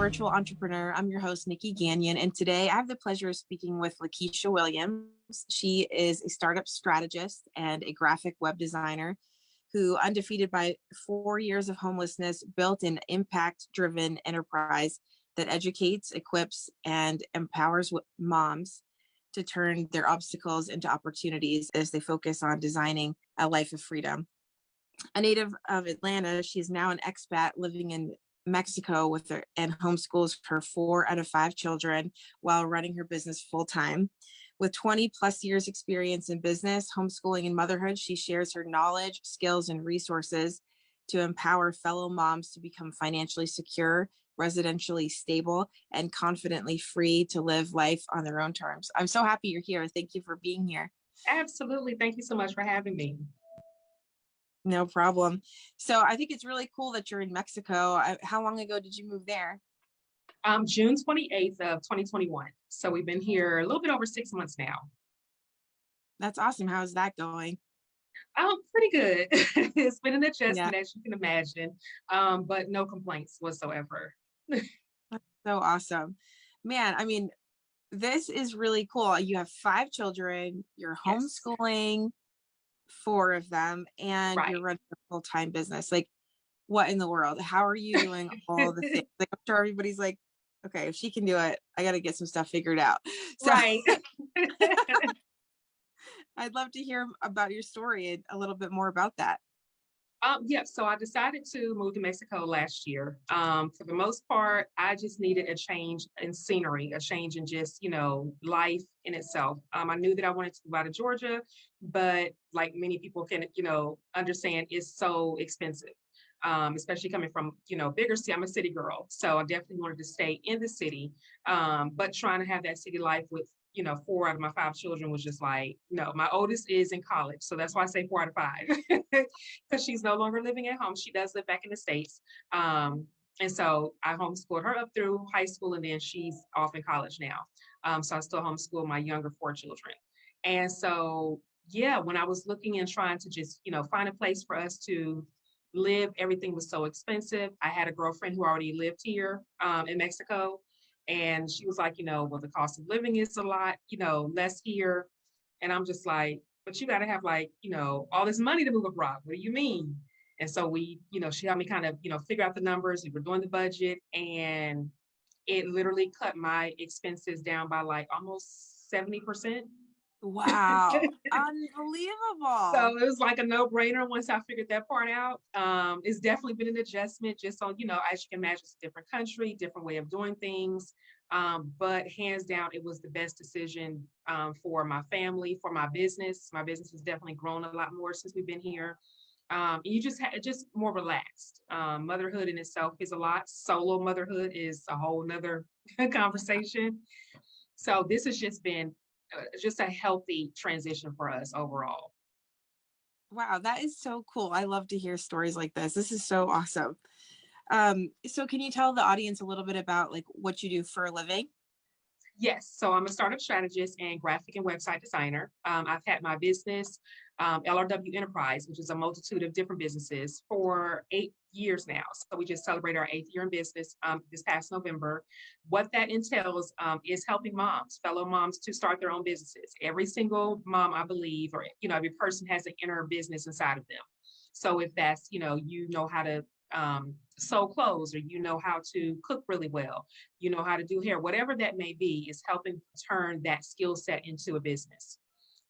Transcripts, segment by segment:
Virtual Entrepreneur. I'm your host, Nikki Gagnon, and today I have the pleasure of speaking with Lakeisha Williams. She is a startup strategist and a graphic web designer who, undefeated by 4 years of homelessness, built an impact-driven enterprise that educates, equips, and empowers moms to turn their obstacles into opportunities as they focus on designing a life of freedom. A native of Atlanta, she is now an expat living in Mexico with her and homeschools her 4 out of 5 children while running her business full time. With 20 plus years experience in business, homeschooling, and motherhood, she shares her knowledge, skills, and resources to empower fellow moms to become financially secure, residentially stable, and confidently free to live life on their own terms. I'm so happy you're here. Thank you for being here. Absolutely. Thank you so much for having me. No problem. So I think it's really cool that you're in Mexico. How long ago did you move there? June 28th of 2021. So we've been here a little bit over 6 months now. That's awesome. How's that going? Pretty good. It's been an adjustment, as you can imagine, but no complaints whatsoever. That's so awesome. Man, I mean, this is really cool. You have 5 children, you're homeschooling 4 of them, and you're running a full-time business. Like, what in the world? How are you doing all the things? Like, I'm sure everybody's like, okay, if she can do it, I got to get some stuff figured out. So, right. I'd love to hear about your story and a little bit more about that. So I decided to move to Mexico last year. For the most part, I just needed a change in scenery, a change in just, life in itself. I knew that I wanted to move out of Georgia, but like many people can, understand, it's so expensive. Especially coming from, bigger city. I'm a city girl, so I definitely wanted to stay in the city. But trying to have that city life with, 4 out of my 5 children was just like, no. My oldest is in college, so that's why I say 4 out of 5, because she's no longer living at home. She does live back in the States. And so I homeschooled her up through high school, and then she's off in college now. So I still homeschool my younger 4 children. And so, when I was looking and trying to just, find a place for us to live, everything was so expensive. I had a girlfriend who already lived here in Mexico, and she was like, well, the cost of living is a lot, less here. And I'm just like, but you got to have like, all this money to move abroad. What do you mean? And so we, she helped me kind of, figure out the numbers. We were doing the budget, and it literally cut my expenses down by like almost 70%. Wow. Unbelievable. So it was like a no-brainer once I figured that part out. It's definitely been an adjustment just on, as you can imagine, it's a different country, different way of doing things. But hands down, it was the best decision for my family, for my business. My business has definitely grown a lot more since we've been here. You just more relaxed. Motherhood in itself is a lot. Solo motherhood is a whole nother conversation. So this has just been just a healthy transition for us overall. Wow, that is so cool. I love to hear stories like this. This is so awesome. So can you tell the audience a little bit about like what you do for a living? Yes, so I'm a startup strategist and graphic and website designer. I've had my business, LRW Enterprise, which is a multitude of different businesses, for 8 years now. So we just celebrated our 8th year in business this past November. What that entails is helping moms, fellow moms, to start their own businesses. Every single mom, I believe, or every person has an inner business inside of them. So if that's, you know how to sew clothes, or how to cook really well, how to do hair, whatever that may be, is helping turn that skill set into a business.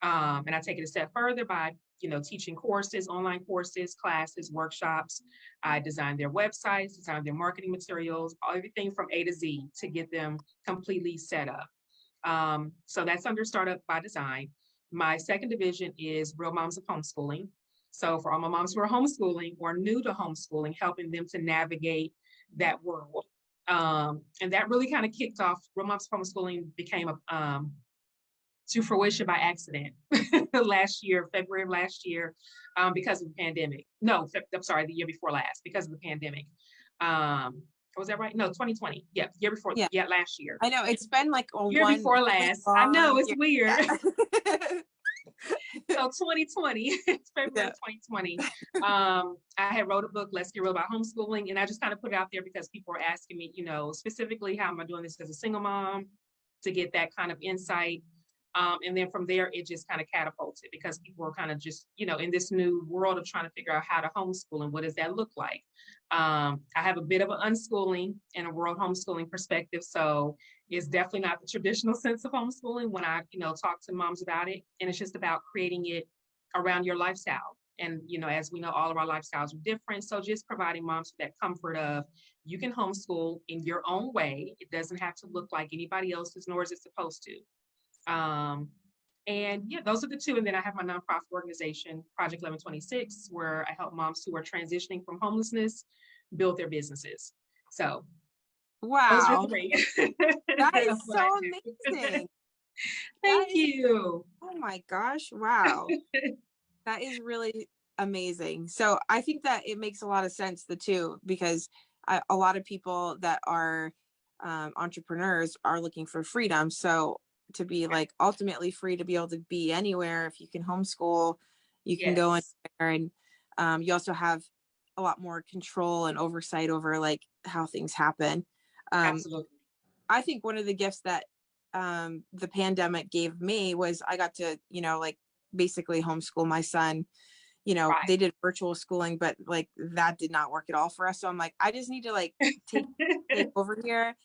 And I take it a step further by, teaching courses, online courses, classes, workshops. I design their websites, design their marketing materials, everything from A to Z to get them completely set up. So that's under Startup by Design. My second division is Real Moms of Homeschooling. So for all my moms who are homeschooling or new to homeschooling, helping them to navigate that world. And that really kind of kicked off. Real Moms of Homeschooling became to fruition by accident last year, February of last year, because of the pandemic. No, I'm sorry, the year before last, because of the pandemic. Was that right? No, 2020. Yeah, year before. Yeah, last year. I know it's been like year before last. I know, it's weird. Yeah. So 2020, February 2020, I had wrote a book, Let's Get Real About Homeschooling. And I just kind of put it out there because people were asking me, specifically, how am I doing this as a single mom, to get that kind of insight. And then from there, it just kind of catapulted because people were kind of just, in this new world of trying to figure out how to homeschool and what does that look like. I have a bit of an unschooling and a world homeschooling perspective. So it's definitely not the traditional sense of homeschooling when I, talk to moms about it. And it's just about creating it around your lifestyle. And, as we know, all of our lifestyles are different. So just providing moms with that comfort of you can homeschool in your own way. It doesn't have to look like anybody else's, nor is it supposed to. And yeah, those are the two. And then I have my nonprofit organization, Project 1126, where I help moms who are transitioning from homelessness build their businesses. So wow, those are three. That is so amazing. Thank you. Oh my gosh. Wow. That is really amazing. So I think that it makes a lot of sense, the two, because a lot of people that are entrepreneurs are looking for freedom. So to be like ultimately free to be able to be anywhere, if you can homeschool, you can go anywhere. And you also have a lot more control and oversight over like how things happen. Absolutely. I think one of the gifts that the pandemic gave me was I got to, like basically homeschool my son. They did virtual schooling, but like that did not work at all for us. So I'm like, I just need to like take over here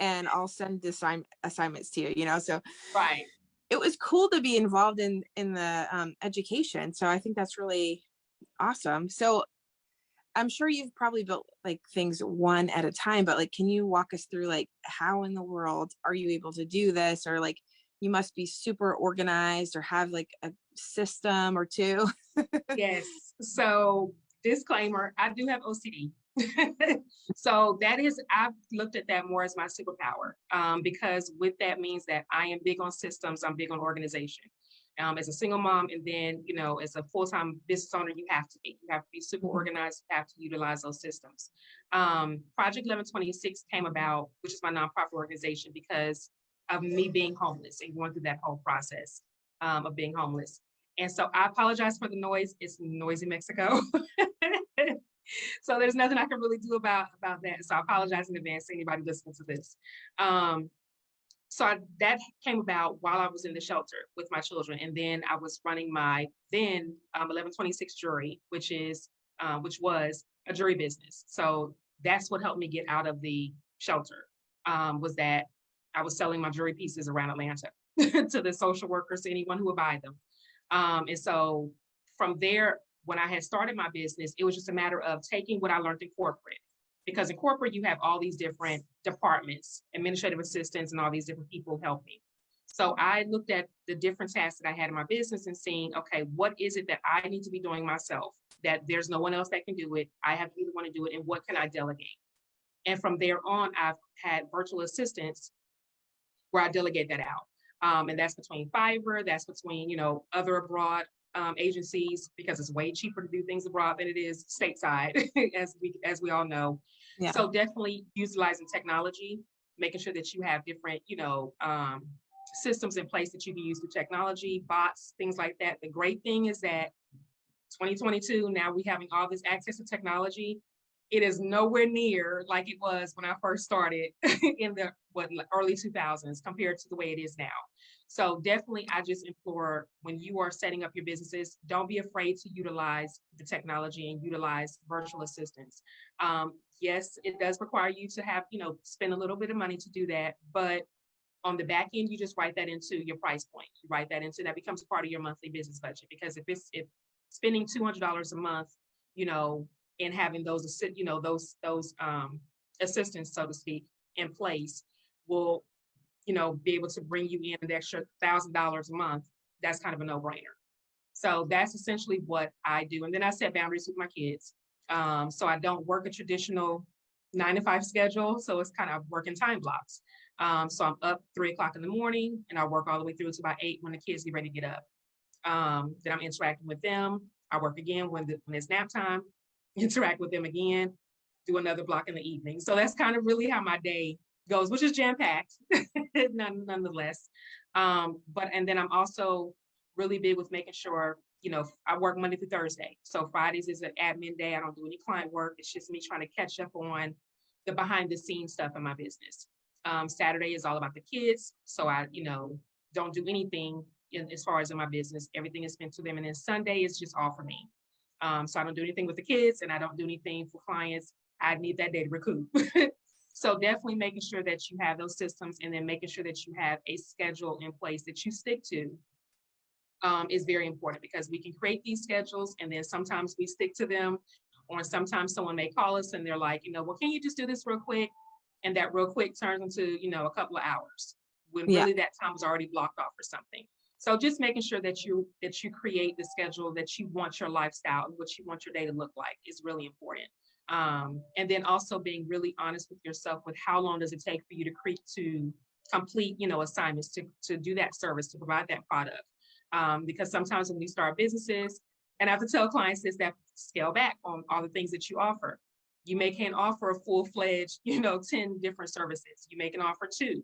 and I'll send the assignments to you, so right. It was cool to be involved in the education. So I think that's really awesome. So I'm sure you've probably built like things one at a time, but like, can you walk us through like how in the world are you able to do this? Or like, you must be super organized or have like a system or two. Yes. So disclaimer, I do have OCD. So I've looked at that more as my superpower, because with that means that I am big on systems. I'm big on organization. As a single mom, and then, as a full-time business owner, you have to be super organized, you have to utilize those systems. Project 1126 came about, which is my nonprofit organization, because of me being homeless and going through that whole process of being homeless. And so I apologize for the noise. It's noisy Mexico. So there's nothing I can really do about that. So I apologize in advance to anybody listening to this. That came about while I was in the shelter with my children. And then I was running my then 1126 Jury, which was a jury business. So that's what helped me get out of the shelter, was that I was selling my jury pieces around Atlanta to the social workers, to anyone who would buy them. And so from there, when I had started my business, it was just a matter of taking what I learned in corporate, because in corporate, you have all these different departments, administrative assistants, and all these different people help me. So I looked at the different tasks that I had in my business and seeing, okay, what is it that I need to be doing myself, that there's no one else that can do it? I have to be the one to do it. And what can I delegate? And from there on, I've had virtual assistants where I delegate that out. And that's between Fiverr, that's between, other abroad agencies, because it's way cheaper to do things abroad than it is stateside, as we all know. Yeah. So definitely utilizing technology, making sure that you have different, systems in place that you can use with technology, bots, things like that. The great thing is that 2022, now we having all this access to technology. It is nowhere near like it was when I first started in the early 2000s compared to the way it is now. So definitely, I just implore, when you are setting up your businesses, don't be afraid to utilize the technology and utilize virtual assistants. Yes, it does require you to have, spend a little bit of money to do that, but on the back end, you just write that into your price point. You write that into, that becomes part of your monthly business budget. Because if spending $200 a month, and having those assistants, so to speak, in place will, be able to bring you in an extra $1,000 a month, that's kind of a no-brainer. So that's essentially what I do. And then I set boundaries with my kids. So I don't work a traditional 9-to-5 schedule. So it's kind of working time blocks. So I'm up 3 o'clock in the morning and I work all the way through to about 8 when the kids get ready to get up. Then I'm interacting with them. I work again when it's nap time, interact with them again, do another block in the evening. So that's kind of really how my day goes, which is jam-packed nonetheless. And then I'm also really big with making sure, I work Monday through Thursday. So Fridays is an admin day. I don't do any client work. It's just me trying to catch up on the behind the scenes stuff in my business. Saturday is all about the kids. So I, don't do anything as far as in my business. Everything is spent to them. And then Sunday is just all for me. So I don't do anything with the kids and I don't do anything for clients. I need that day to recoup. So definitely making sure that you have those systems and then making sure that you have a schedule in place that you stick to is very important, because we can create these schedules and then sometimes we stick to them, or sometimes someone may call us and they're like, well, can you just do this real quick? And that real quick turns into, a couple of hours when Yeah. really that time was already blocked off for something. So just making sure that you create the schedule that you want your lifestyle and what you want your day to look like is really important. And then also being really honest with yourself with how long does it take for you to complete, assignments, to do that service, to provide that product. Because sometimes when we start businesses, and I have to tell clients this, that scale back on all the things that you offer. You can't offer a full-fledged, 10 different services. You make an offer 2,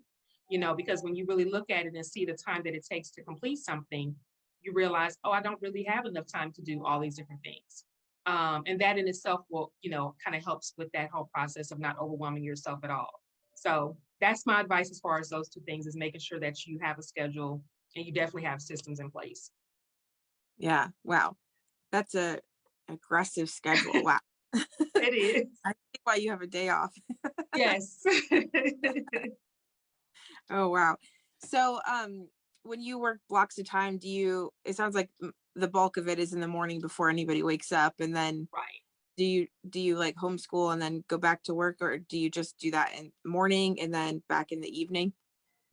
because when you really look at it and see the time that it takes to complete something, you realize, oh, I don't really have enough time to do all these different things. And that in itself will, kind of helps with that whole process of not overwhelming yourself at all. So that's my advice as far as those 2 things, is making sure that you have a schedule and you definitely have systems in place. Yeah. Wow. That's a aggressive schedule. Wow. It is. I see why you have a day off. Yes. Oh, wow. So, when you work blocks of time, it sounds like the bulk of it is in the morning before anybody wakes up. And then Right. do you like homeschool and then go back to work, or do you just do that in the morning and then back in the evening?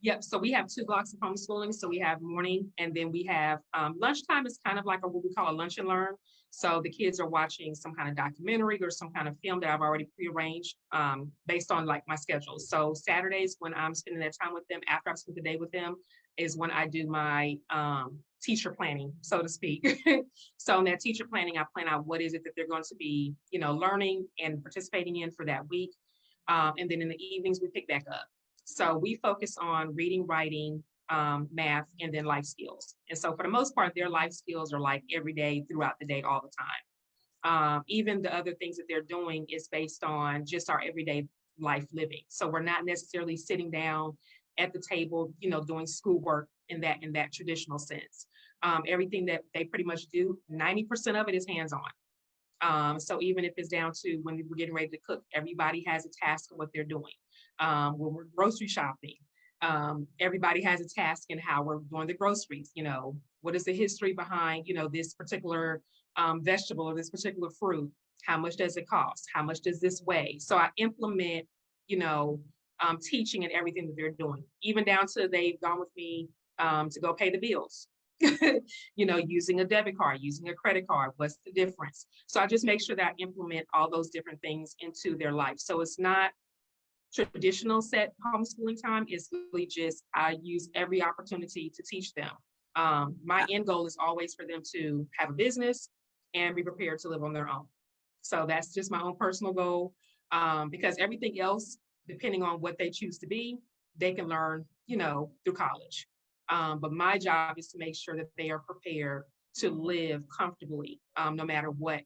Yep. So we have 2 blocks of homeschooling. So we have morning, and then we have lunchtime is kind of like what we call a lunch and learn. So the kids are watching some kind of documentary or some kind of film that I've already prearranged based on like my schedule. So Saturdays, when I'm spending that time with them, after I've spent the day with them, is when I do my teacher planning, so to speak. So in that teacher planning, I plan out what is it that they're going to be, learning and participating in for that week. And then in the evenings, we pick back up. So we focus on reading, writing, math, and then life skills. And so for the most part, their life skills are like every day throughout the day, all the time. Even the other things that they're doing is based on just our everyday life living. So we're not necessarily sitting down at the table, doing schoolwork in that traditional sense. Everything that they pretty much do, 90% of it is hands-on. So even if it's down to when we're getting ready to cook, everybody has a task of what they're doing. When we're grocery shopping, everybody has a task in how we're doing the groceries. What is the history behind, this particular vegetable or this particular fruit? How much does it cost? How much does this weigh? So I implement, teaching and everything that they're doing, even down to they've gone with me to go pay the bills. Using a debit card, using a credit card, what's the difference? So I just make sure that I implement all those different things into their life. So it's not traditional set homeschooling time. Is really just I use every opportunity to teach them. My end goal is always for them to have a business and be prepared to live on their own. So that's just my own personal goal, because everything else, depending on what they choose to be, they can learn, through college. But my job is to make sure that they are prepared to live comfortably, no matter what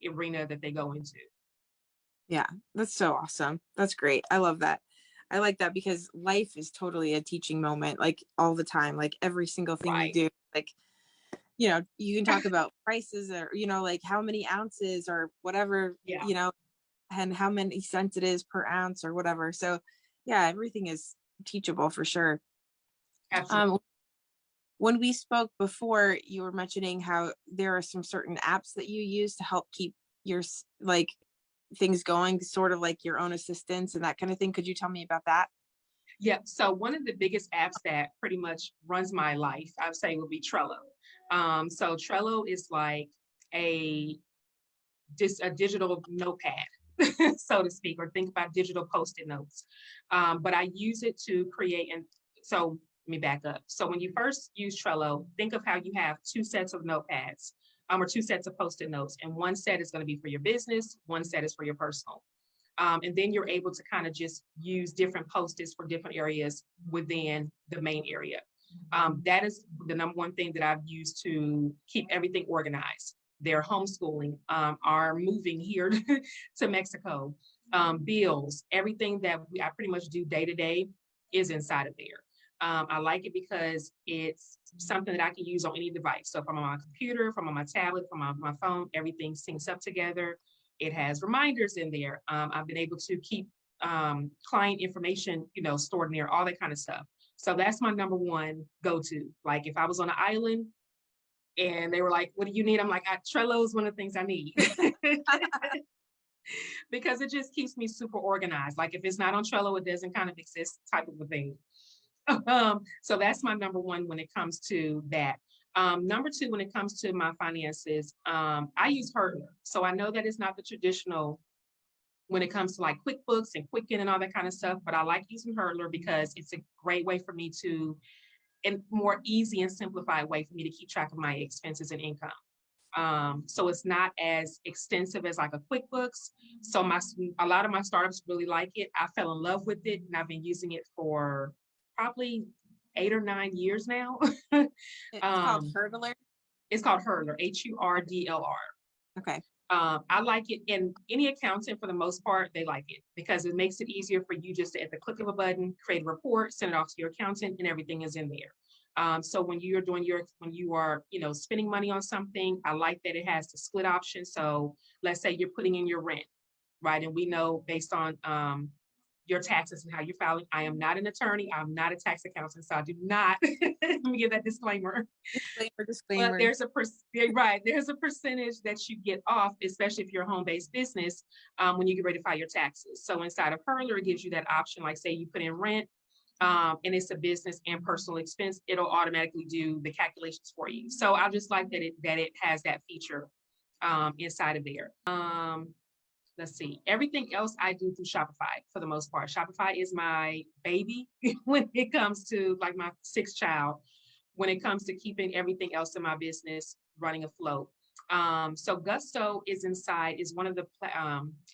arena that they go into. Yeah, that's so awesome. That's great. I love that. I like that because life is totally a teaching moment, like all the time, like every single thing you Right. do, like, you can talk about prices or, like how many ounces or whatever, Yeah, and how many cents it is per ounce or whatever. So yeah, everything is teachable for sure. absolutely. Um, when we spoke before, you were mentioning how there are some certain apps that you use to help keep your like things going, sort of like your own assistants and that kind of thing. Could you tell me about that? Yeah. So one of the biggest apps that pretty much runs my life, I would say, would be Trello. So Trello is like a a digital notepad, so to speak, or think about digital post-it notes. But I use it to create, and so let me back up. So when you first use Trello, think of how you have 2 sets of notepads, or 2 sets of post-it notes, and one set is going to be for your business, one set is for your personal. And then you're able to kind of just use different post-its for different areas within the main area. That is the number one thing that I've used to keep everything organized. Their homeschooling, are moving here to Mexico, bills, everything that I pretty much do day to day is inside of there. I like it because it's something that I can use on any device. So from on my computer, from on my tablet, from my phone, everything syncs up together. It has reminders in there. I've been able to keep client information, stored in there, all that kind of stuff. So that's my number one go-to. Like if I was on an island and they were like, what do you need? I'm like, Trello is one of the things I need. Because it just keeps me super organized. Like if it's not on Trello, it doesn't kind of exist type of a thing. So that's my number one when it comes to that. Number two, when it comes to my finances, I use Hurdler. So I know that it's not the traditional when it comes to like QuickBooks and Quicken and all that kind of stuff, but I like using Hurdler because it's a great way for me to, and more easy and simplified way for me to keep track of my expenses and income. So it's not as extensive as like a QuickBooks. So a lot of my startups really like it. I fell in love with it and I've been using it for probably 8 or 9 years now. It's called Hurdler. It's called Hurdler, Hurdlr. Okay. I like it, and any accountant for the most part, they like it because it makes it easier for you just to, at the click of a button, create a report, send it off to your accountant, and everything is in there. So when you are, spending money on something, I like that it has the split option. So let's say you're putting in your rent, right? And we know based on your taxes and how you're filing. I am not an attorney. I'm not a tax accountant, so I do not. Let me give that disclaimer. Disclaimer. But there's a percentage that you get off, especially if you're a home-based business, when you get ready to file your taxes. So inside of Hurdler, it gives you that option. Like say you put in rent, and it's a business and personal expense, it'll automatically do the calculations for you. So I just like that it has that feature inside of there. Let's see, everything else I do through Shopify for the most part. Shopify is my baby when it comes to like my sixth child, when it comes to keeping everything else in my business running afloat. So Gusto is one of the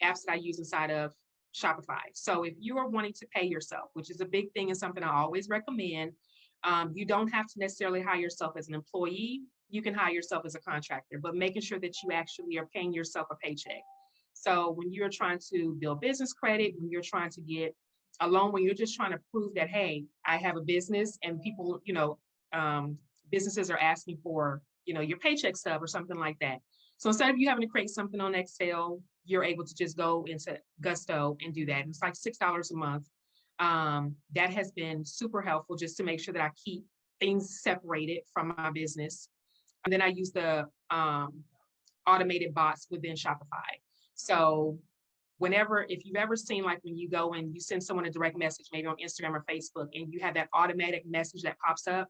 apps that I use inside of Shopify. So if you are wanting to pay yourself, which is a big thing and something I always recommend, you don't have to necessarily hire yourself as an employee. You can hire yourself as a contractor, but making sure that you actually are paying yourself a paycheck. So when you're trying to build business credit, when you're trying to get a loan, when you're just trying to prove that, hey, I have a business and people, businesses are asking for, your paycheck stub or something like that. So instead of you having to create something on Excel, you're able to just go into Gusto and do that. And it's like $6 a month. That has been super helpful just to make sure that I keep things separated from my business. And then I use the automated bots within Shopify. So if you've ever seen, like when you go and you send someone a direct message, maybe on Instagram or Facebook, and you have that automatic message that pops up,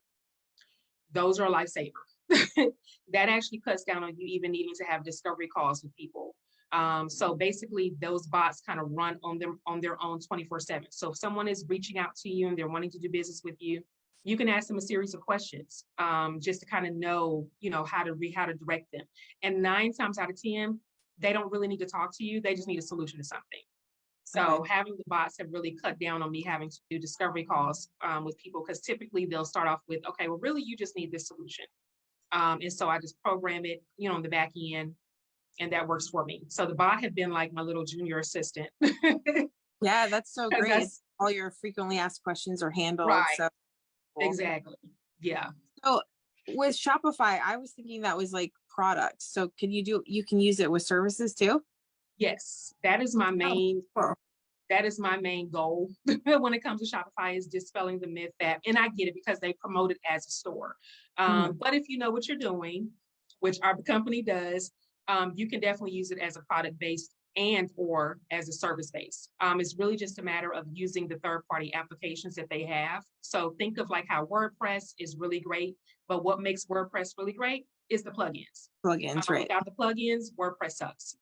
those are a lifesaver. That actually cuts down on you even needing to have discovery calls with people. So basically those bots kind of run on their own 24/7. So if someone is reaching out to you and they're wanting to do business with you, you can ask them a series of questions, just to kind of know, how to direct them. And 9 times out of 10, they don't really need to talk to you. They just need a solution to something. So having the bots have really cut down on me having to do discovery calls with people, because typically they'll start off with, okay, well, really, you just need this solution. And so I just program it, on the back end, and that works for me. So the bot have been like my little junior assistant. Yeah, that's so great. It's all your frequently asked questions are handled. Right. So cool. Exactly. Yeah. So with Shopify, I was thinking that was like products. So you can use it with services too? Yes, that is my main. That is my main goal when it comes to Shopify, is dispelling the myth that, and I get it because they promote it as a store. But if you know what you're doing, which our company does, you can definitely use it as a product-based and or as a service-based. It's really just a matter of using the third-party applications that they have. So think of like how WordPress is really great, but what makes WordPress really great is the plugins. Right. Without the plugins, WordPress sucks.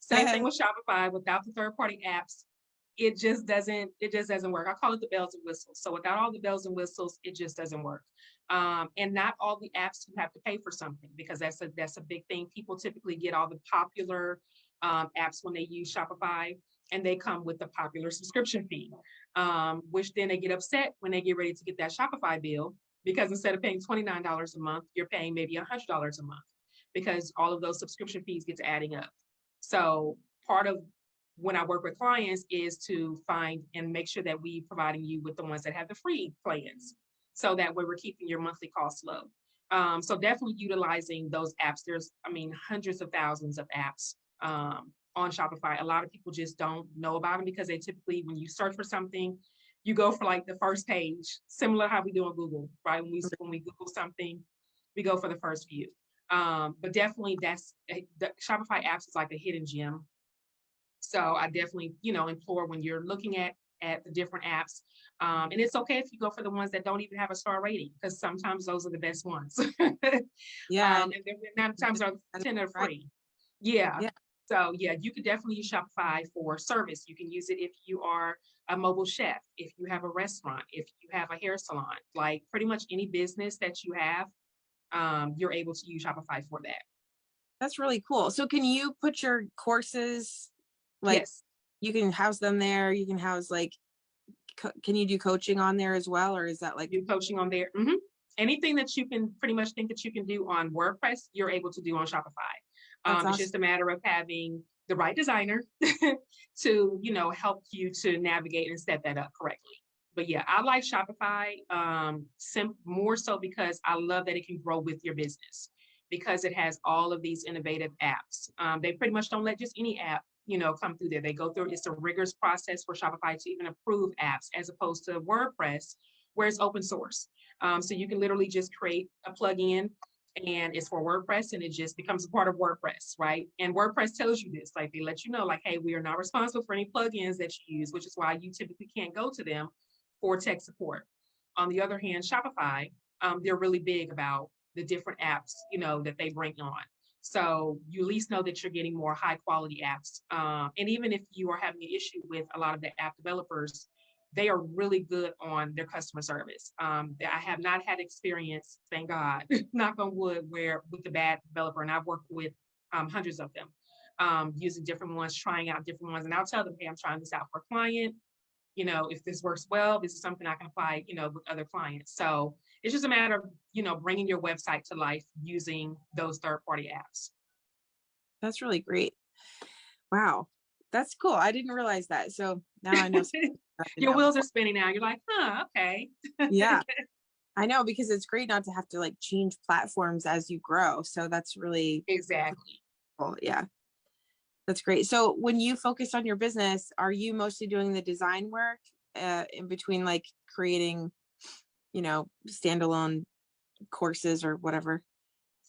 Same thing with Shopify. Without the third-party apps, it just doesn't work. I call it the bells and whistles. So without all the bells and whistles, it just doesn't work. And not all the apps you have to pay for something, because that's a big thing. People typically get all the popular apps when they use Shopify, and they come with the popular subscription fee, which then they get upset when they get ready to get that Shopify bill, because instead of paying $29 a month, you're paying maybe $100 a month because all of those subscription fees get to adding up. So part of when I work with clients is to find and make sure that we providing you with the ones that have the free plans. So that way we're keeping your monthly costs low. So definitely utilizing those apps. There's, I mean, hundreds of thousands of apps on Shopify. A lot of people just don't know about them because they typically, when you search for something, you go for like the first page, similar how we do on Google, right? When we Google something, we go for the first few. But definitely the Shopify apps is like a hidden gem. So I definitely, implore when you're looking at the different apps. And it's okay if you go for the ones that don't even have a star rating, because sometimes those are the best ones. Yeah. And they're 9 times out of 10 are free. Yeah. Yeah. So yeah, you could definitely use Shopify for service. You can use it if you are a mobile chef, if you have a restaurant, if you have a hair salon, like pretty much any business that you have, you're able to use Shopify for that. That's really cool. So can you put your courses, like Yes. you can house them there? You can house like, can you do coaching on there as well? Or is that like Do coaching on there? Anything that you can pretty much think that you can do on WordPress, you're able to do on Shopify. That's It's awesome. just a matter of having the right designer to, help you to navigate and set that up correctly. But yeah, I like Shopify more so because I love that it can grow with your business, because it has all of these innovative apps. They pretty much don't let just any app, come through there. They go through, it's a rigorous process for Shopify to even approve apps, as opposed to WordPress, where it's open source. So you can literally just create a plugin and it's for WordPress and it just becomes a part of WordPress, right? And WordPress tells you this, like they let you know, like, hey, we are not responsible for any plugins that you use, which is why you typically can't go to them for tech support. On the other hand, Shopify, they're really big about the different apps, that they bring on. So you at least know that you're getting more high quality apps. And even if you are having an issue with a lot of the app developers, they are really good on their customer service. I have not had experience, thank God, knock on wood, where with the bad developer, and I've worked with hundreds of them, using different ones, trying out different ones. And I'll tell them, hey, I'm trying this out for a client. If this works well, this is something I can apply, with other clients. So it's just a matter of, bringing your website to life using those third-party apps. That's really great. Wow. That's cool. I didn't realize that. So now I know. Your wheels are spinning now. You're like, okay. Yeah, I know, because it's great not to have to like change platforms as you grow. So that's really Exactly. cool. Yeah, that's great. So when you focus on your business, are you mostly doing the design work in between like creating, standalone courses or whatever,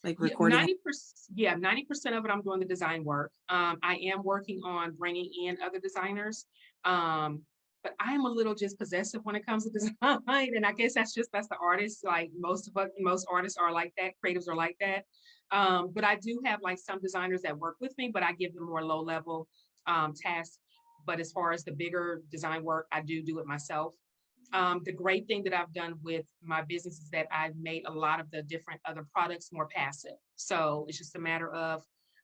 like recording? 90%, 90% of it, I'm doing the design work. I am working on bringing in other designers. But I'm a little just possessive when it comes to design. And I guess that's the artist. Like most artists are like that. Creatives are like that. But I do have like some designers that work with me, but I give them more low level tasks. But as far as the bigger design work, I do it myself. The great thing that I've done with my business is that I've made a lot of the different other products more passive. So it's just a matter of,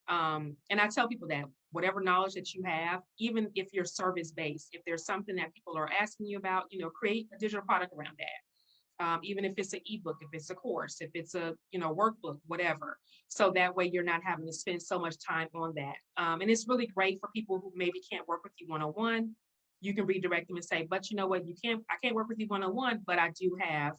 and I tell people that whatever knowledge that you have, even if you're service based, if there's something that people are asking you about, create a digital product around that. Even if it's an ebook, if it's a course, if it's a, workbook, whatever. So that way you're not having to spend so much time on that. And it's really great for people who maybe can't work with you one-on-one. You can redirect them and say, but you know what, I can't work with you one-on-one, but I do have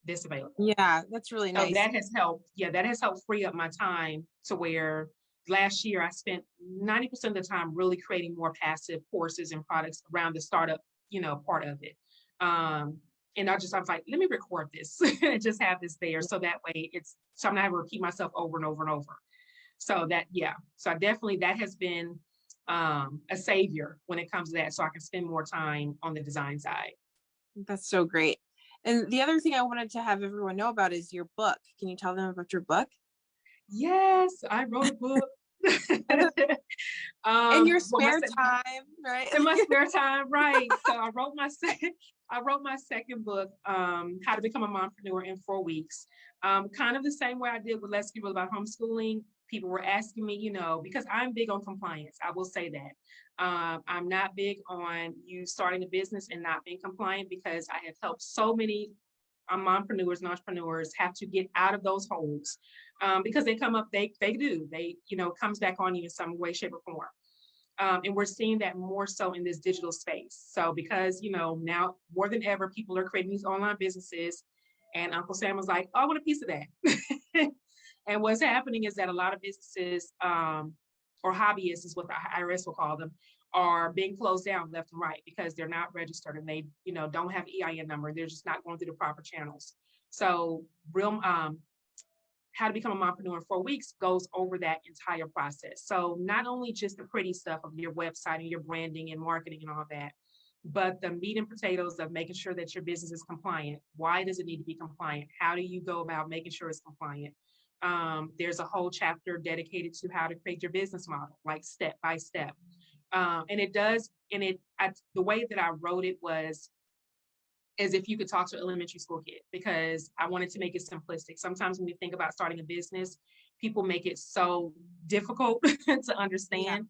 this available. Yeah, that's really nice. So that has helped. Yeah, that has helped free up my time to where last year I spent 90% of the time really creating more passive courses and products around the startup, part of it. And I was like, let me record this and just have this there. So that way so I'm not having to repeat myself over and over and over. So I definitely, that has been a savior when it comes to that. So I can spend more time on the design side. That's so great. And the other thing I wanted to have everyone know about is your book. Can you tell them about your book? Yes, I wrote a book. In your spare time, right? In my spare time, right. So I wrote my second book, How to Become a Mompreneur in 4 Weeks. Kind of the same way I did with Let's Get Real About Homeschooling. People were asking me, because I'm big on compliance. I will say that. I'm not big on you starting a business and not being compliant, because I have helped so many mompreneurs and entrepreneurs have to get out of those holes, because they come up, they do, it comes back on you in some way, shape, or form. And we're seeing that more so in this digital space. So because, now more than ever, people are creating these online businesses, and Uncle Sam was like, oh, I want a piece of that. And what's happening is that a lot of businesses, or hobbyists is what the IRS will call them, are being closed down left and right because they're not registered, and they, don't have EIN number. They're just not going through the proper channels. So real, how to become a mompreneur in 4 weeks goes over that entire process. So not only just the pretty stuff of your website and your branding and marketing and all that, but the meat and potatoes of making sure that your business is compliant. Why does it need to be compliant? How do you go about making sure it's compliant? There's a whole chapter dedicated to how to create your business model, like step by step. And it does, the way that I wrote it was as if you could talk to an elementary school kid, because I wanted to make it simplistic. Sometimes when we think about starting a business, people make it so difficult to understand,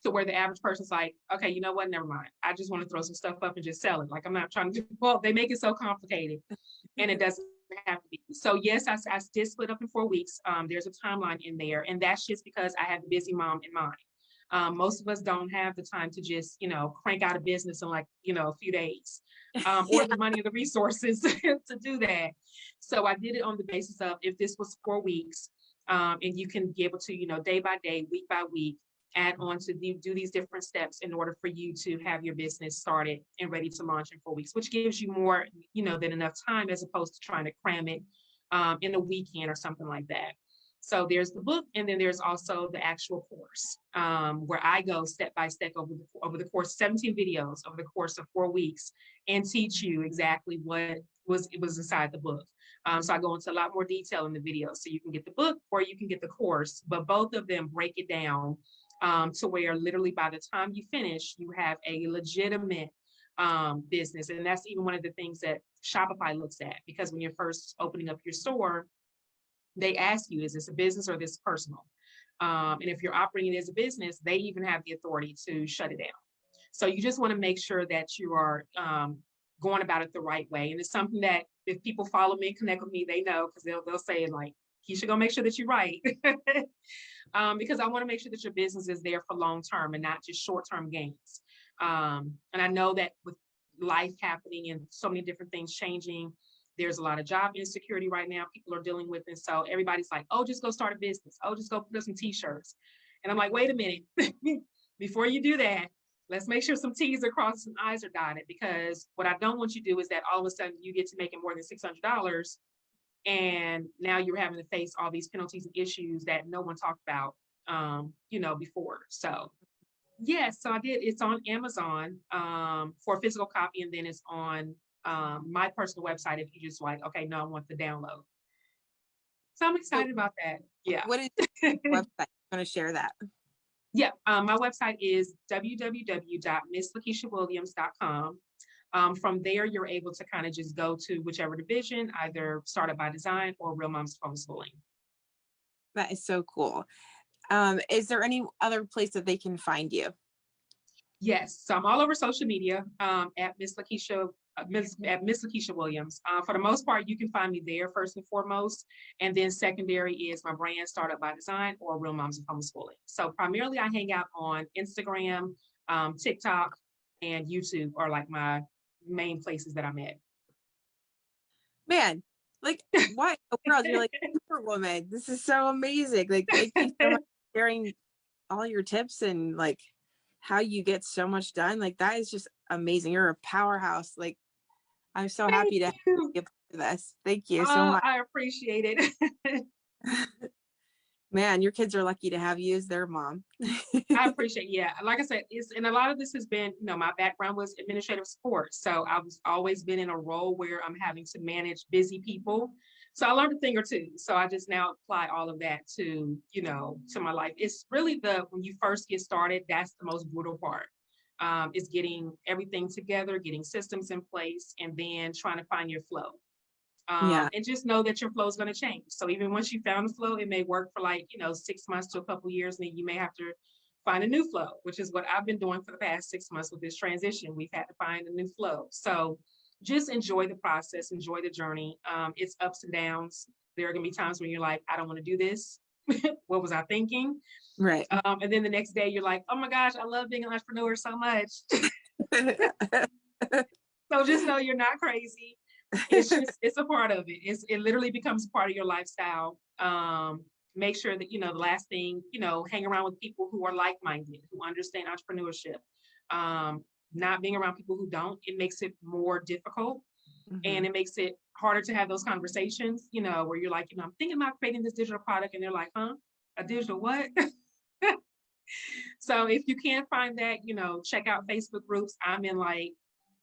to where the average person's like, okay, you know what, never mind. I just want to throw some stuff up and just sell it. Like, I'm not trying to do, well, they make it so complicated, and it doesn't have to be. So yes, I did split up in 4 weeks. There's a timeline in there, and that's just because I have a busy mom in mind. Most of us don't have the time to just, crank out a business in like, a few days, or the money or the resources to do that. So I did it on the basis of, if this was 4 weeks, and you can be able to, day by day, week by week, add on to do these different steps in order for you to have your business started and ready to launch in 4 weeks, which gives you more, than enough time, as opposed to trying to cram it in a weekend or something like that. So there's the book, and then there's also the actual course, where I go step by step over the course, 17 videos over the course of 4 weeks, and teach you exactly what was inside the book. So I go into a lot more detail in the video. So you can get the book or you can get the course, but both of them break it down to where literally by the time you finish, you have a legitimate business. And that's even one of the things that Shopify looks at, because when you're first opening up your store, they ask you, is this a business or this personal? And if you're operating it as a business, they even have the authority to shut it down. So you just want to make sure that you are going about it the right way. And it's something that if people follow me, connect with me, they know, because they'll say like, you should go make sure that you're right. Because I want to make sure that your business is there for long-term and not just short-term gains. And I know that with life happening and so many different things changing, there's a lot of job insecurity right now people are dealing with. And so everybody's like, oh, just go start a business. Oh, just go put up some t-shirts. And I'm like, wait a minute, before you do that, let's make sure some T's are crossed, some I's are dotted, because what I don't want you to do is that all of a sudden you get to making more than $600. And now you're having to face all these penalties and issues that no one talked about, before. So yes, so I did. It's on Amazon for a physical copy, and then it's on my personal website if you just like, okay, no, I want the download. So I'm excited about that. Yeah. What is your website? I'm going to share that. Yeah, my website is www.misslakeisha.williams.com. From there, you're able to kind of just go to whichever division, either Startup by Design or Real Moms Homeschooling. That is so cool. Is there any other place that they can find you? Yes, so I'm all over social media at Miss Lakeisha Williams. For the most part, you can find me there first and foremost, and then secondary is my brand, Startup by Design or Real Moms of Homeschooling. So primarily, I hang out on Instagram, TikTok, and YouTube are like my main places that I'm at. Man, like, what in the world? You're like Superwoman. This is so amazing. Like, thank you so much for sharing all your tips and like how you get so much done. Like, that is just amazing. You're a powerhouse. Like, I'm so happy to be a part of this. Thank you so much. I appreciate it. Man, your kids are lucky to have you as their mom. I appreciate, yeah. Like I said, and a lot of this has been, my background was administrative support. So I was always been in a role where I'm having to manage busy people. So I learned a thing or two. So I just now apply all of that to, to my life. It's really when you first get started, that's the most brutal part. Is getting everything together, getting systems in place, and then trying to find your flow. And just know that your flow is going to change. So even once you found the flow, it may work for 6 months to a couple of years, and then you may have to find a new flow, which is what I've been doing for the past 6 months with this transition. We've had to find a new flow. So just enjoy the process, enjoy the journey. It's ups and downs. There are going to be times when you're like, I don't want to do this. What was I thinking? Right. And then the next day you're like, oh my gosh, I love being an entrepreneur so much. So just know you're not crazy. It's a part of it. It literally becomes a part of your lifestyle. Make sure that, the last thing, hang around with people who are like-minded, who understand entrepreneurship. Not being around people who don't, it makes it more difficult. And it makes it harder to have those conversations, where you're like, I'm thinking about creating this digital product, and they're like, huh? A digital what? So if you can't find that, check out Facebook groups. I'm in like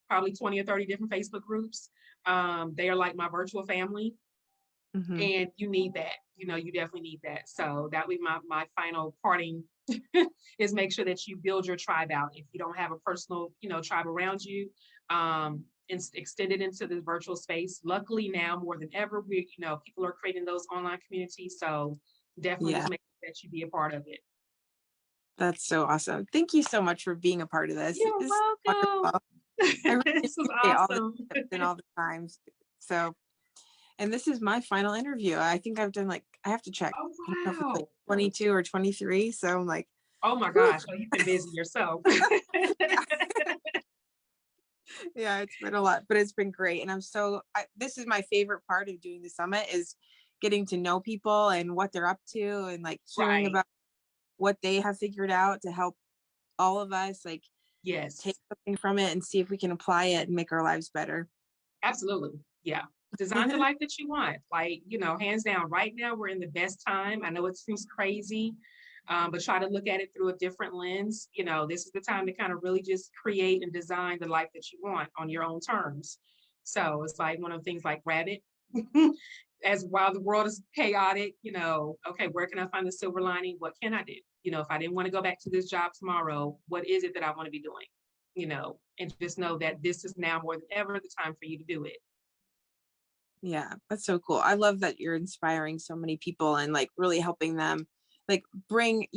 probably 20 or 30 different Facebook groups. They are like my virtual family. And you need that, you definitely need that. So that would be my final parting is make sure that you build your tribe out. If you don't have a personal, tribe around you, and extend it into the virtual space. Luckily now more than ever, people are creating those online communities. So definitely just make sure that you be a part of it. That's so awesome. Thank you so much for being a part of this. You're welcome. I really This was appreciate awesome. all the tips and all the times. So, and this is my final interview. I think I've done I have to check. Oh, I don't know if it's wow. 22 or 23. So I'm like, oh my gosh, oh, you've been busy yourself. Yeah, it's been a lot, but it's been great. And this is my favorite part of doing the summit is getting to know people and what they're up to and hearing about what they have figured out to help all of us yes, take something from it and see if we can apply it and make our lives better. Absolutely. Yeah. Design the life that you want. Hands down, right now we're in the best time. I know it seems crazy, but try to look at it through a different lens. This is the time to kind of really just create and design the life that you want on your own terms. So it's like one of the things like Rabbit. As while the world is chaotic, okay, where can I find the silver lining? What can I do? If I didn't want to go back to this job tomorrow, what is it that I want to be doing? And just know that this is now more than ever the time for you to do it. Yeah, that's so cool. I love that you're inspiring so many people and really helping them bring,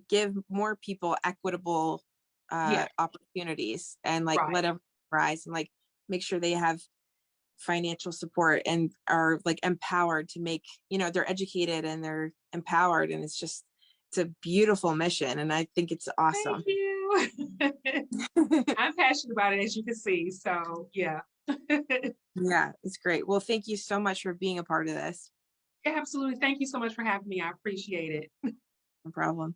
give more people equitable opportunities and let everyone rise and make sure they have financial support and are empowered to make, they're educated and they're empowered, and it's a beautiful mission, and I think it's awesome. Thank you. I'm passionate about it, as you can see. So yeah. Yeah, it's great. Well, thank you so much for being a part of this. Yeah, absolutely. Thank you so much for having me. I appreciate it. No problem.